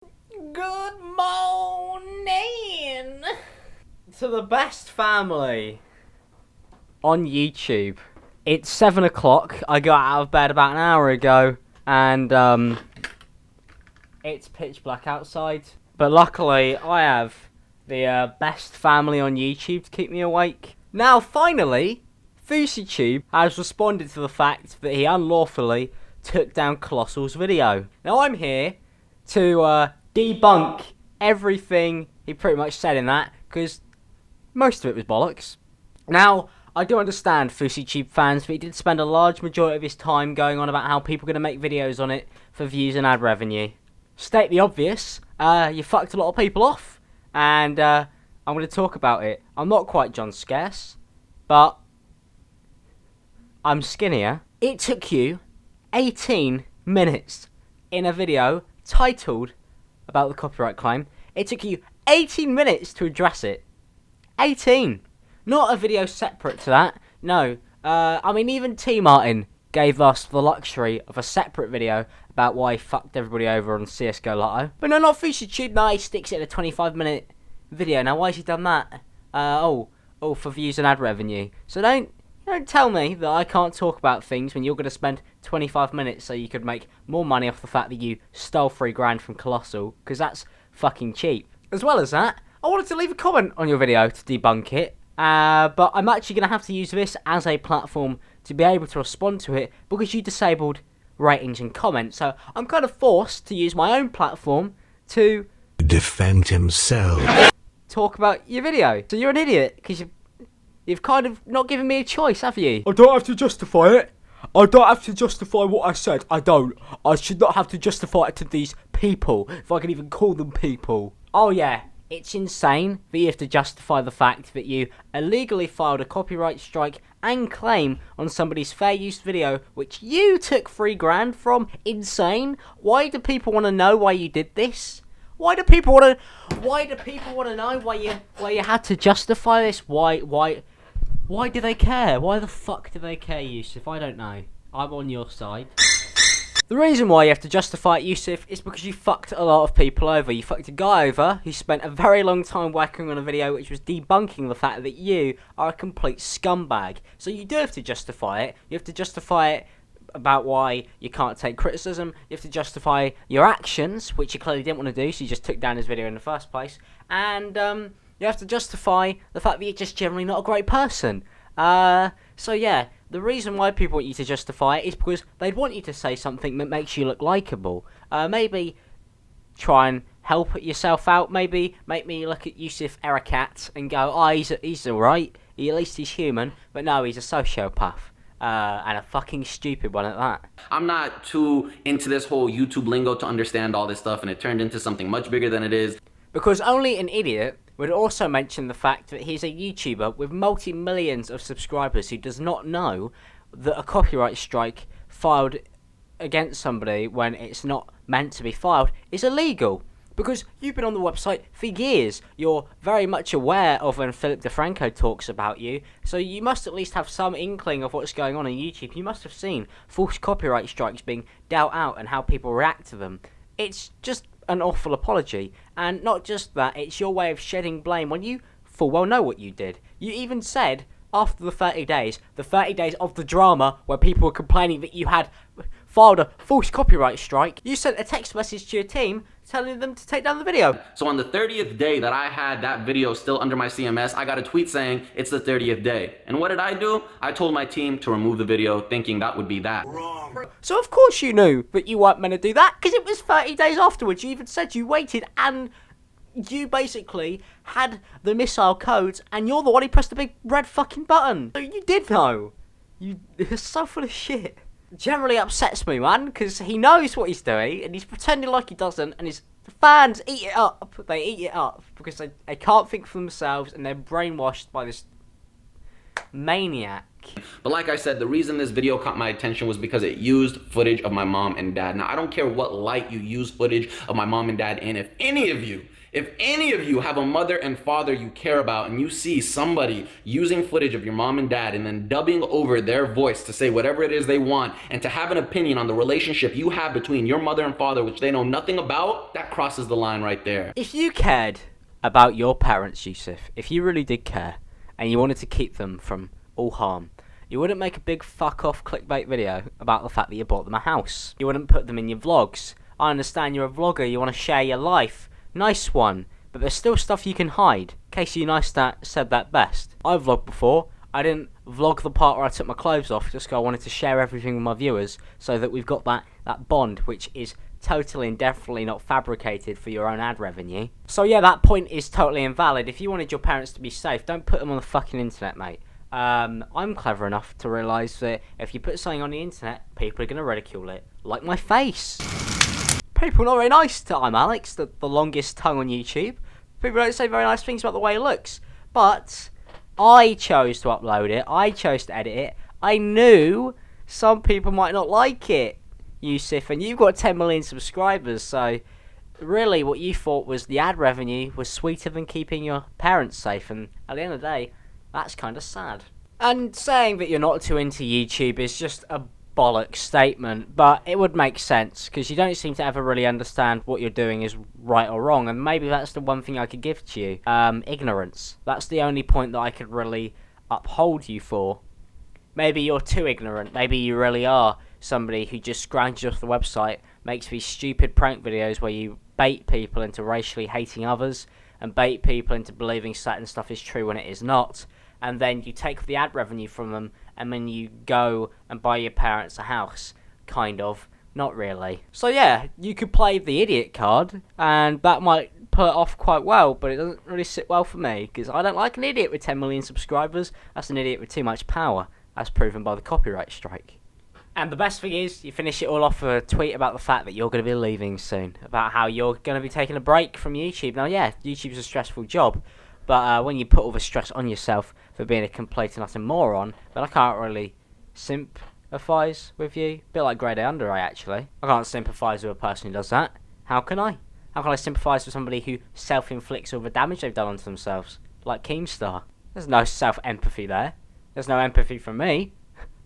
Good morning to the best family on YouTube. It's 7 o'clock. I got out of bed about an hour ago, and it's pitch black outside. But luckily, I have the best family on YouTube to keep me awake. Now, finally, FouseyTube has responded to the fact that he unlawfully took down Colossal's video. Now, I'm here to debunk everything he pretty much said in that, because most of it was bollocks. Now, I do understand FouseyTube fans, but he did spend a large majority of his time going on about how people are going to make videos on it for views and ad revenue. State the obvious, you fucked a lot of people off, and I'm going to talk about it. I'm not quite John Scarce, but I'm skinnier. It took you 18 minutes in a video titled about the copyright claim. It took you 18 minutes to address it. 18! Not a video separate to that. No. I mean, even T. Martin gave us the luxury of a separate video about why he fucked everybody over on CSGO Lotto. But no, not FouseyTube. No, he sticks it in a 25-minute video. Now, why has he done that? For views and ad revenue. So don't tell me that I can't talk about things when you're going to spend 25 minutes so you could make more money off the fact that you stole $3 from Colossal, because that's fucking cheap. As well as that, I wanted to leave a comment on your video to debunk it, but I'm actually going to have to use this as a platform to be able to respond to it because you disabled ratings and comments. So I'm kind of forced to use my own platform to defend himself. Talk about your video. So you're an idiot because you've kind of not given me a choice, have you? I don't have to justify it. I don't have to justify what I said. I don't. I should not have to justify it to these people, if I can even call them people. Oh yeah, it's insane that you have to justify the fact that you illegally filed a copyright strike and claim on somebody's fair use video, which you took $3 from. Insane. Why do people want to know why you did this? Why do people want to know why you had to justify this? Why do they care? Why the fuck do they care, Yusuf? I don't know. I'm on your side. The reason why you have to justify it, Yusuf, is because you fucked a lot of people over. You fucked a guy over who spent a very long time working on a video which was debunking the fact that you are a complete scumbag. So you do have to justify it. You have to justify it about why you can't take criticism. You have to justify your actions, which you clearly didn't want to do, so you just took down his video in the first place. And you have to justify the fact that you're just generally not a great person. So yeah, the reason why people want you to justify it is because they'd want you to say something that makes you look likeable. Maybe try and help yourself out. Maybe make me look at Yusuf Erakat and go, oh, he's alright. At least he's human. But no, he's a sociopath. And a fucking stupid one at that. I'm not too into this whole YouTube lingo to understand all this stuff, and it turned into something much bigger than it is. Because only an idiot would also mention the fact that he's a YouTuber with multi-millions of subscribers who does not know that a copyright strike filed against somebody when it's not meant to be filed is illegal. Because you've been on the website for years. You're very much aware of when Philip DeFranco talks about you. So you must at least have some inkling of what's going on YouTube. You must have seen false copyright strikes being dealt out and how people react to them. It's just an awful apology. And not just that, it's your way of shedding blame when you full well know what you did. You even said, after the 30 days of the drama where people were complaining that you had filed a false copyright strike, you sent a text message to your team telling them to take down the video. So on the 30th day that I had that video still under my CMS, I got a tweet saying it's the 30th day. And what did I do? I told my team to remove the video, thinking that would be that. Wrong. So of course you knew that you weren't meant to do that, because it was 30 days afterwards. You even said you waited, and you basically had the missile codes, and you're the one who pressed the big red fucking button. So you did know. You're so full of shit. Generally upsets me, man, because he knows what he's doing, and he's pretending like he doesn't, and his fans eat it up. They eat it up, because they can't think for themselves, and they're brainwashed by this maniac. But like I said, the reason this video caught my attention was because it used footage of my mom and dad. Now, I don't care what light you use footage of my mom and dad in. If any of you If any of you have a mother and father you care about and you see somebody using footage of your mom and dad and then dubbing over their voice to say whatever it is they want and to have an opinion on the relationship you have between your mother and father, which they know nothing about, that crosses the line right there. If you cared about your parents, Yusuf, if you really did care and you wanted to keep them from all harm, you wouldn't make a big fuck off clickbait video about the fact that you bought them a house. You wouldn't put them in your vlogs. I understand you're a vlogger, you want to share your life. Nice one, but there's still stuff you can hide. Casey Neistat said that best. I vlogged before. I didn't vlog the part where I took my clothes off just because I wanted to share everything with my viewers so that we've got that bond, which is totally and definitely not fabricated for your own ad revenue. So yeah, that point is totally invalid. If you wanted your parents to be safe, don't put them on the fucking internet, mate. I'm clever enough to realise that if you put something on the internet, people are going to ridicule it. Like my face. People are not very nice to ImAllexx, the longest tongue on YouTube. People don't say very nice things about the way it looks. But I chose to upload it. I chose to edit it. I knew some people might not like it, Yusuf, and you've got 10 million subscribers, so really what you thought was the ad revenue was sweeter than keeping your parents safe, and at the end of the day, that's kind of sad. And saying that you're not too into YouTube is just a bollocks statement, but it would make sense because you don't seem to ever really understand what you're doing is right or wrong, and maybe that's the one thing I could give to you. Ignorance. That's the only point that I could really uphold you for. Maybe you're too ignorant. Maybe you really are somebody who just scrounges off the website, makes these stupid prank videos where you bait people into racially hating others and bait people into believing certain stuff is true when it is not, and then you take the ad revenue from them and then you go and buy your parents a house. Kind of. Not really. So yeah, you could play the idiot card, and that might pull it off quite well, but it doesn't really sit well for me, because I don't like an idiot with 10 million subscribers. That's an idiot with too much power, as proven by the copyright strike. And the best thing is, you finish it all off with a tweet about the fact that you're going to be leaving soon, about how you're going to be taking a break from YouTube. Now yeah, YouTube's a stressful job, but when you put all the stress on yourself for being a complete and utter moron, then I can't really sympathise with you. A bit like Grade A Under Eye, actually. I can't sympathise with a person who does that. How can I? How can I sympathise with somebody who self-inflicts all the damage they've done onto themselves? Like Keemstar. There's no self-empathy there. There's no empathy from me.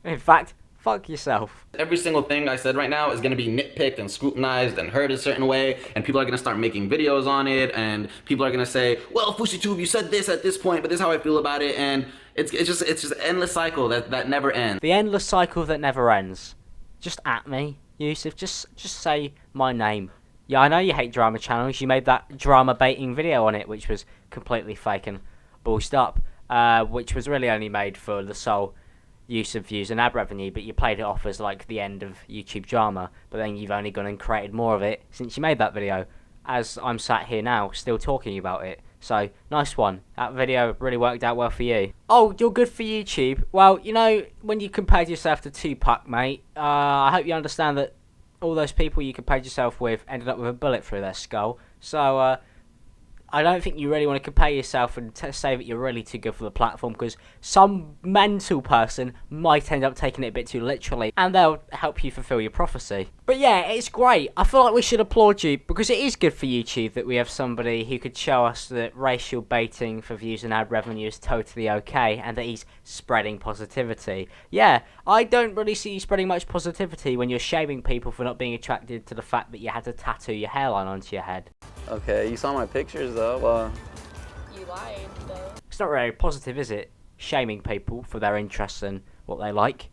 In fact, fuck yourself. Every single thing I said right now is going to be nitpicked and scrutinized and heard a certain way, and people are going to start making videos on it, and people are going to say, well, FouseyTube, you said this at this point, but this is how I feel about it, and it's just an endless cycle that never ends. The endless cycle that never ends. Just at me, Yusuf. Just say my name. Yeah, I know you hate drama channels. You made that drama baiting video on it, which was completely fake and bullshit up, which was really only made for the sole use of views and ad revenue, but you played it off as like the end of YouTube drama, but then you've only gone and created more of it since you made that video, as I'm sat here now still talking about it. So nice one. That video really worked out well for you. Oh, you're good for YouTube. Well, you know, when you compared yourself to Tupac, mate, I hope you understand that all those people you compared yourself with ended up with a bullet through their skull. So I don't think you really want to compare yourself and say that you're really too good for the platform, because some mental person might end up taking it a bit too literally, and they'll help you fulfill your prophecy. But yeah, it's great. I feel like we should applaud you, because it is good for YouTube that we have somebody who could show us that racial baiting for views and ad revenue is totally okay, and that he's spreading positivity. Yeah, I don't really see you spreading much positivity when you're shaming people for not being attracted to the fact that you had to tattoo your hairline onto your head. Okay, you saw my pictures though. You lied though. It's not very positive, is it? Shaming people for their interests and what they like.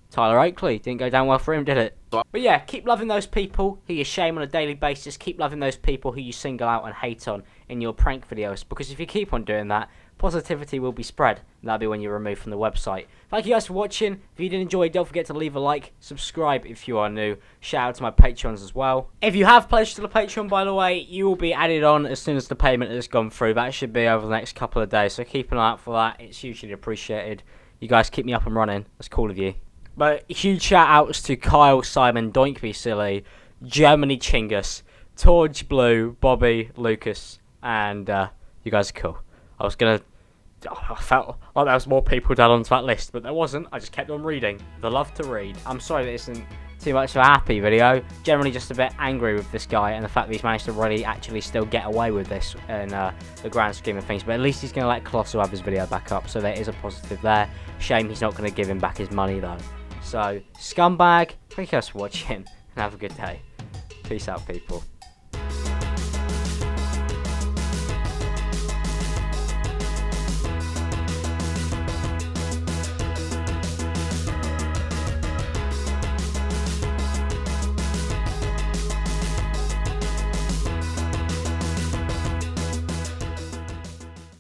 Tyler Oakley didn't go down well for him, did it? But yeah, keep loving those people who you shame on a daily basis. Keep loving those people who you single out and hate on in your prank videos, because if you keep on doing that, positivity will be spread, and that'll be when you're removed from the website. Thank you guys for watching. If you did enjoy, don't forget to leave a like, subscribe if you are new. Shout out to my Patrons as well. If you have pledged to the Patreon, by the way, you will be added on as soon as the payment has gone through. That should be over the next couple of days, so keep an eye out for that. It's hugely appreciated. You guys keep me up and running. That's cool of you. But huge shout outs to Kyle, Simon, DoinkMeSilly, Germany Chingus, Torje Blue, Bobby, Lucas, and you guys are cool. I felt like there was more people down onto that list, but there wasn't. I just kept on reading. The love to read. I'm sorry that isn't too much of a happy video. Generally just a bit angry with this guy and the fact that he's managed to really actually still get away with this in the grand scheme of things. But at least he's going to let Colossal have his video back up, so there is a positive there. Shame he's not going to give him back his money though. So, scumbag, thank you guys for watching and have a good day. Peace out, people.